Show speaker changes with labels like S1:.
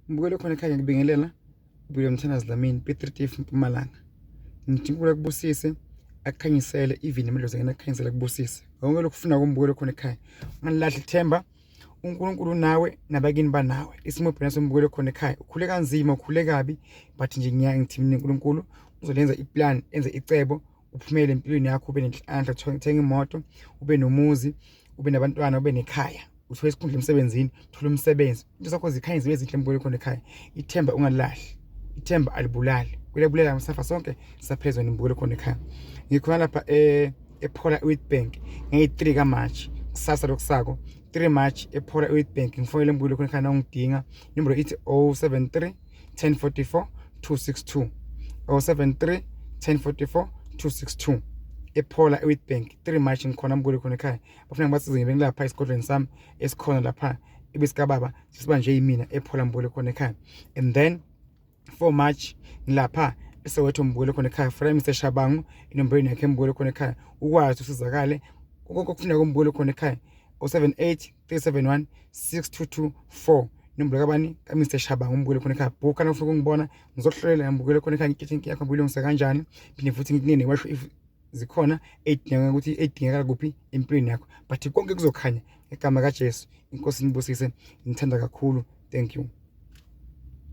S1: Mbukelo khona ekhaya ngikubingelela Ubuyile Mthandazi Dlamini P3 Mpumalanga. Ngithi uNkulunkulu akubusise akukhanyisele even imidlo zakhe akukhanyisele akubusise. Konke lokufuna kombukelo khona ekhaya. Ungalilahli ithemba uNkulunkulu nawe nabakini banawe. Isimo phela sombukelo khona ekhaya. Ukhule kanzima ukhule kabi but nje ngithi mina uNkulunkulu uzolenza iplan enze icebo uphumele empilweni yakho ube nenhlanhla uthenga imoto ube nomuzi ube nabantwana ube nekhaya. Uthole isikhundla emsebenzini uthola umsebenzi into zakho zikhanyise ezinhle mbukelo khona ekhaya. Ithemba ungalilahli ithemba alibulali kulebulela msafa sonke sisaphezwe nimbukelo khona ekhaya. Ngikhona lapha ePola Wheatbank ngeyi3 kaMarch kusasa lokusako 3 March ePola Wheatbank ngifonele mbukelo khona ekhaya nongidinga inombolo ithi 073 1044 262 073 1044 262 ePola Wheatbank 3 March ngikhona mbukelo khona ekhaya bafuna ngibasize ngilapha esigodlweni sami esikhona lapha ebesikababa sisiba nje yimina ePola mbukelo khona ekhaya. And then 4 March ngilapha esewethu mbukelo khona ekhaya for Mr Shabangu inombolo yakhe mbukelo khona ekhaya ukwazi usizakale konke okufuna kombukelo khona ekhaya 078 371 6224 inombolo kabani kaMr Shabangu mbukelo khona ekhaya. Buka na ufuna ukungibona ngizokuhlolela mbukelo khona ekhaya ngikhethe yakho mbukelo kanjani phinde futhi ngikunene washo if zikhona edinga ukuthi edingeka kuphi empilweni yakho but konke kuzokhanya egama kaJesu. Inkosi nibusise ngithanda kakhulu. Thank you.